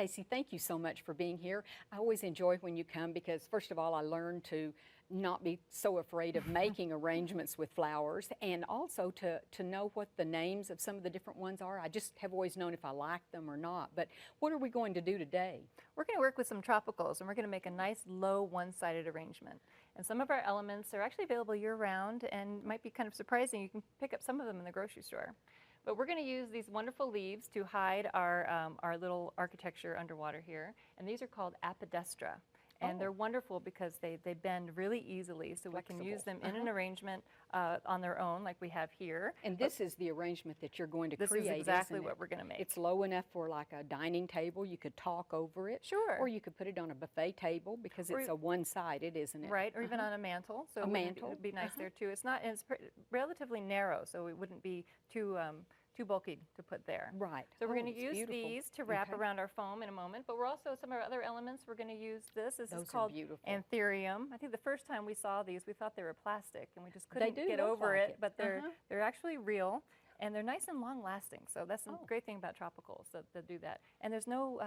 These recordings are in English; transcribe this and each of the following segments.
Casey, thank you so much for being here. I always enjoy when you come because, first of all, I learn to not be so afraid of making arrangements with flowers, and also to know what the names of some of the different ones are. I just have always known if I like them or not. But what are we going to do today? We're going to work with some tropicals, and we're going to make a nice low one-sided arrangement. And some of our elements are actually available year-round and might be kind of surprising. You can pick up some of them in the grocery store. But we're going to use these wonderful leaves to hide our little architecture underwater here. And these are called apodestra. And they're wonderful because they bend really easily, so we can use them in an arrangement on their own, like we have here. And this is the arrangement that you're going to create, This is exactly isn't it? what we're going to make. It's low enough for like a dining table. You could talk over it. Sure. Or you could put it on a buffet table because it's a one-sided, isn't it? Right, or even on a mantle. So a mantle. It would be nice there too. It's not, it's relatively narrow, so it wouldn't be too bulky to put there. Right. So we're going to use these to wrap around our foam in a moment, but we're also, some of our other elements, we're going to use this. This is called anthurium. I think the first time we saw these, we thought they were plastic, and we just couldn't get over it, but they're actually real. And they're nice and long-lasting, so that's the great thing about tropicals, that do that. And there's no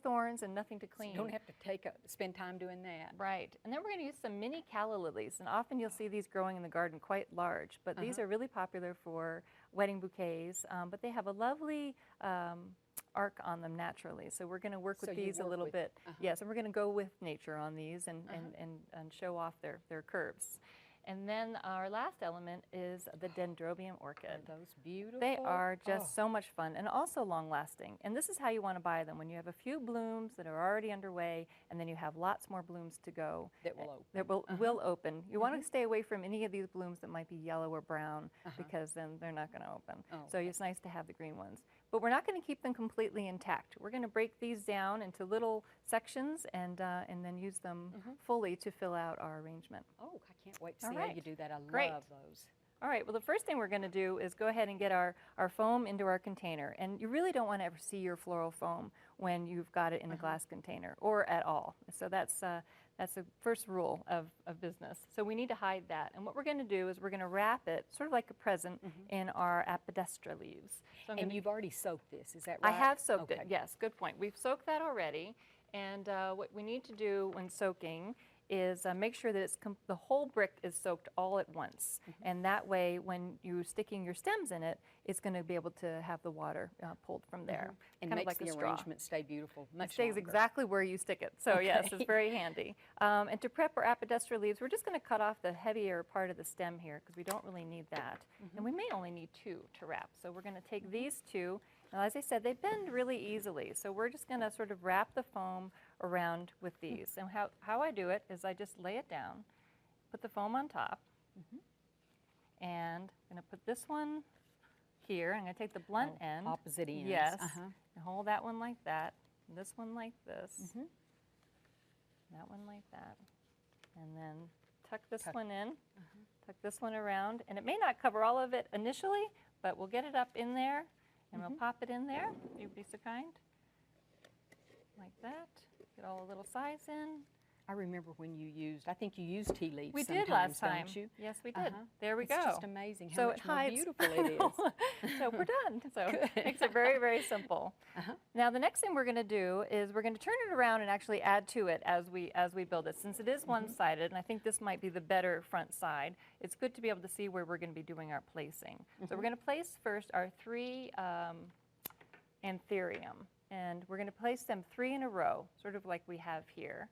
thorns and nothing to clean. So you don't have to spend time doing that. Right. And then we're going to use some mini calla lilies, and often you'll see these growing in the garden quite large, but these are really popular for wedding bouquets, but they have a lovely arc on them naturally. So we're going to work with these a little bit. Yes, and we're going to go with nature on these and show off their curves. And then our last element is the dendrobium orchid. Aren't those beautiful? They are just so much fun and also long-lasting. And this is how you want to buy them, when you have a few blooms that are already underway and then you have lots more blooms to go. That will open. That will open. You want to stay away from any of these blooms that might be yellow or brown because then they're not going to open. So it's nice to have the green ones. But we're not going to keep them completely intact. We're going to break these down into little sections and then use them fully to fill out our arrangement. Oh, I can't wait to see how you do that. I love those. All right, well, the first thing we're going to do is go ahead and get our foam into our container. And you really don't want to ever see your floral foam when you've got it in a glass container, or at all. So that's the first rule of business. So we need to hide that. And what we're going to do is we're going to wrap it, sort of like a present, in our apodestra leaves. So and you've already soaked this, is that right? I have soaked it, yes, good point. We've soaked that already. And what we need to do when soaking is make sure that the whole brick is soaked all at once. And that way, when you're sticking your stems in it, it's going to be able to have the water pulled from there. And kind makes of like the a arrangement stay beautiful much It stays longer. exactly where you stick it. So yes, it's very handy. And to prep our apodestra leaves, we're just going to cut off the heavier part of the stem here because we don't really need that. And we may only need 2 to wrap. So we're going to take these 2. Now, as I said, they bend really easily. So we're just going to sort of wrap the foam around with these. And how I do it is I just lay it down, put the foam on top, and I'm going to put this one here. I'm going to take the blunt end. Opposite ends. Yes. And hold that one like that, and this one like this, that one like that. And then tuck this one in, tuck this one around. And it may not cover all of it initially, but we'll get it up in there, and we'll pop it in there. You'd be so kind. Like that. Get all the little sides in. I remember when you used, I think you used tea leaves We did last time. Don't you? Yes, we did. There we go. It's just amazing how much more beautiful it is. So we're done. So it makes it very, very simple. Now the next thing we're going to do is we're going to turn it around and actually add to it as we build it. Since it is one-sided, and I think this might be the better front side, it's good to be able to see where we're going to be doing our placing. So we're going to place first our 3 anthurium. And we're going to place them 3 in a row, sort of like we have here.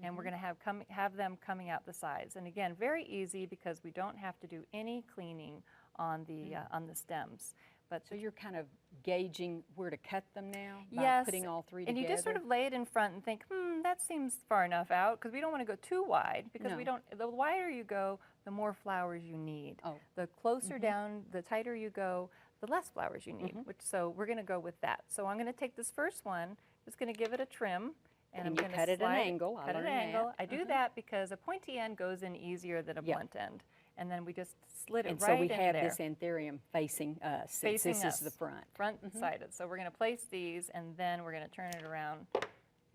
And we're going to have them coming out the sides. And again, very easy because we don't have to do any cleaning on the stems. But so you're kind of gauging where to cut them now by putting all 3 and together? you just sort of lay it in front and think, that seems far enough out, because we don't want to go too wide, because the wider you go, the more flowers you need. The closer down, the tighter you go, the less flowers you need. So we're going to go with that. So I'm going to take this first one, just going to give it a trim. And I'm going to cut it at an angle. Cut at an angle. I do that because a pointy end goes in easier than a blunt end. And then we just slid it right in there. And so we have this anthurium facing us. Facing us. This is the front. Front-sided. So we're going to place these, and then we're going to turn it around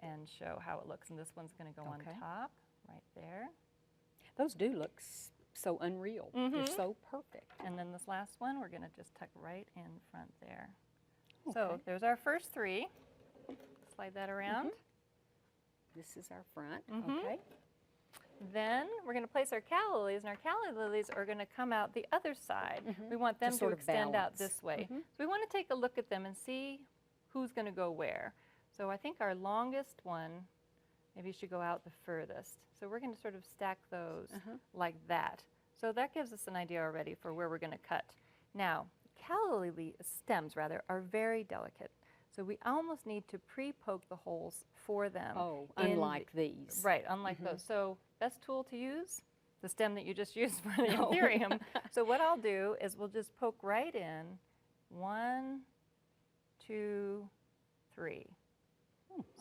and show how it looks. And this one's going to go on top, right there. Those do look so unreal. They're so perfect. And then this last one, we're going to just tuck right in front there. So there's our first 3. slide that around. This is our front. Mhm. Okay. Then we're going to place our calla lilies, and our calla lilies are going to come out the other side. We want them to sort of extend out balance. this way. So we want to take a look at them and see who's going to go where. So I think our longest one maybe should go out the furthest. So we're going to sort of stack those like that. So that gives us an idea already for where we're going to cut. Now, calla lily stems, rather, are very delicate. So we almost need to pre-poke the holes for them. Oh, in unlike these. Right, unlike those. So best tool to use, the stem that you just used for the anthurium. So what I'll do is we'll just poke right in. 1, 2, 3.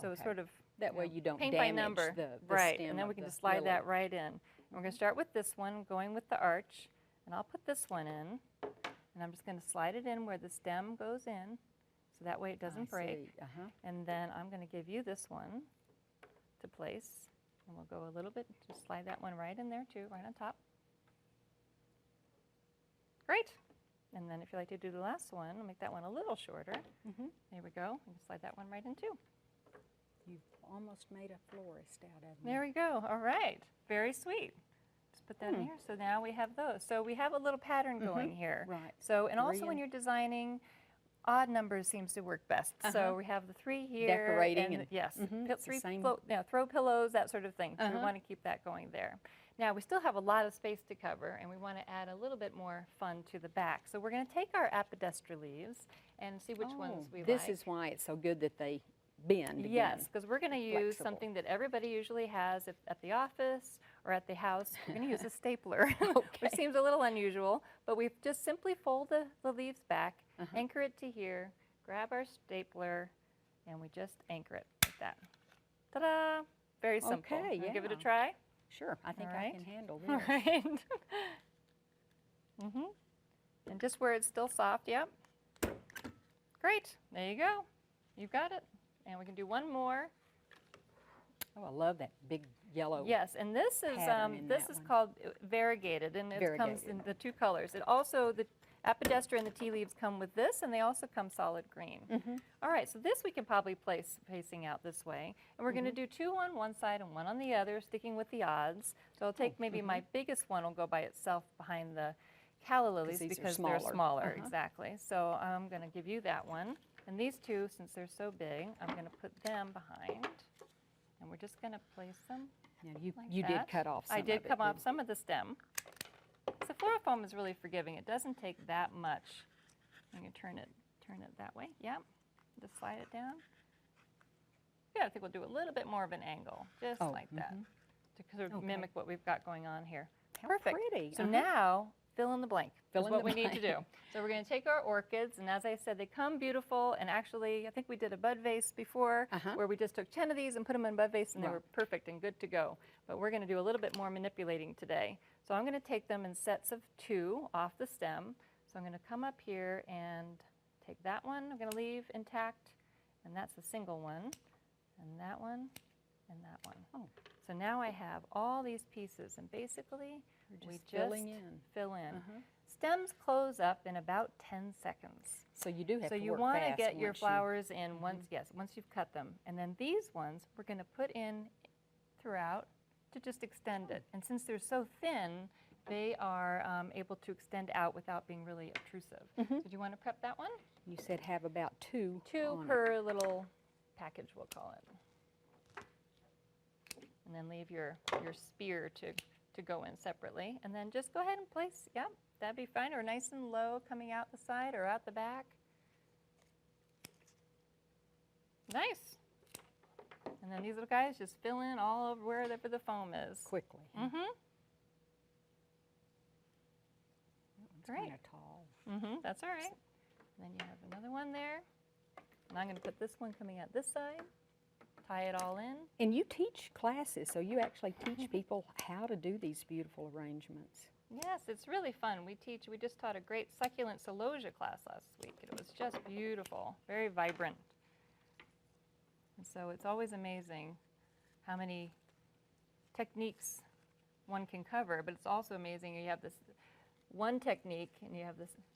So it's okay. sort of That way you don't paint damage by number. the Right, stem and then of we can the just slide lily. that right in. And we're going to start with this one, going with the arch. And I'll put this one in. And I'm just going to slide it in where the stem goes in. So that way it doesn't break. And then I'm going to give you this one to place. And we'll go a little bit, just slide that one right in there too, right on top. Great. And then if you like to do the last one, I'll make that one a little shorter. There we go. And slide that one right in too. You've almost made a florist out of me. There we go. All right. Very sweet. Just put that in here. So now we have those. So we have a little pattern going here. Right. So, and also 3 when you're designing, odd numbers seems to work best. So we have the 3 here. Decorating and yes, it's the 3 same. throw pillows, that sort of thing. So we want to keep that going there. Now we still have a lot of space to cover, and we want to add a little bit more fun to the back. So we're going to take our apodestra leaves and see which ones we This like. is why it's so good that they bend again. Yes, because we're going to use Flexible. something that everybody usually has at the office or at the house. We're going to use a stapler, which seems a little unusual, but we just simply fold the leaves back, anchor it to here, grab our stapler, and we just anchor it like that. Ta-da! Very simple. Okay, Wanna give it a yeah. try? Sure, I think All I right. can handle this. All right. And just where it's still soft, yep. Great, there you go. You've got it. And we can do one more. Oh, I love that big yellow. Yes, and this is pattern in that one. called variegated, and it comes in Variegated. the 2 colors. It also, the apodestra and the tea leaves come with this, and they also come solid green. All right, so this we can probably place facing out this way, and we're going to do 2 on one side and 1 on the other, sticking with the odds. So I'll take maybe my biggest one will go by itself behind the calla lilies these are because they're smaller. smaller, exactly. So I'm going to give you that one, and these 2, since they're so big, I'm going to put them behind, and we're just going to place them. Now like you did that. cut off some I did of it, cut off didn't some of the stem. So fluorofoam is really forgiving. It doesn't take that much. I'm going to turn it that way. Yep. Just slide it down. Yeah, I think we'll do a little bit more of an angle, just like that, to sort of mimic what we've got going on here. How Perfect. pretty. So now, fill in the blank. Fill is in what the we need to do. So we're going to take our orchids, and as I said, they come beautiful. And actually, I think we did a bud vase before, where we just took 10 of these and put them in a bud vase, and they were perfect and good to go. But we're going to do a little bit more manipulating today. So I'm going to take them in sets of 2 off the stem. So I'm going to come up here and take that one. I'm going to leave intact, and that's a single one, and that one, and that one. Oh. So now I have all these pieces, and basically we just filling in. fill in. Stems close up in about 10 seconds. So you do have So to you work want to fast get your once you- flowers in once you've cut them. And then these ones we're going to put in throughout to just extend it. And since they're so thin, they are able to extend out without being really obtrusive. So do you want to prep that one? You said have about 2 2 on it. per little package, we'll call it. And then leave your spear to go in separately. And then just go ahead and place, yep, that'd be fine, or nice and low coming out the side or out the back. Nice. And then these little guys just fill in all over wherever the foam is. Quickly. Mm-hmm. It's Great. kind of tall. Mm-hmm, that's all right. And then you have another one there. And I'm going to put this one coming out this side, tie it all in. And you teach classes, so you actually teach people how to do these beautiful arrangements. Yes, it's really fun. We just taught a great succulent celosia class last week. It was just beautiful, very vibrant. And so it's always amazing how many techniques one can cover, but it's also amazing you have this one technique and you have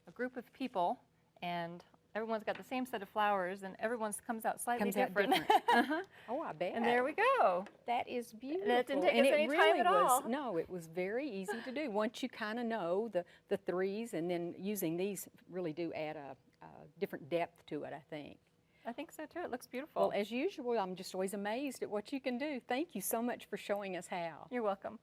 a group of people, and everyone's got the same set of flowers, and everyone's comes out slightly Comes out different. different. Oh, I bet. And there we go. That is beautiful. That didn't take and us it any time really at was, all. No, it was very easy to do. Once you kind of know the threes, and then using these really do add a different depth to it, I think. I think so too. It looks beautiful. Well, as usual, I'm just always amazed at what you can do. Thank you so much for showing us how. You're welcome.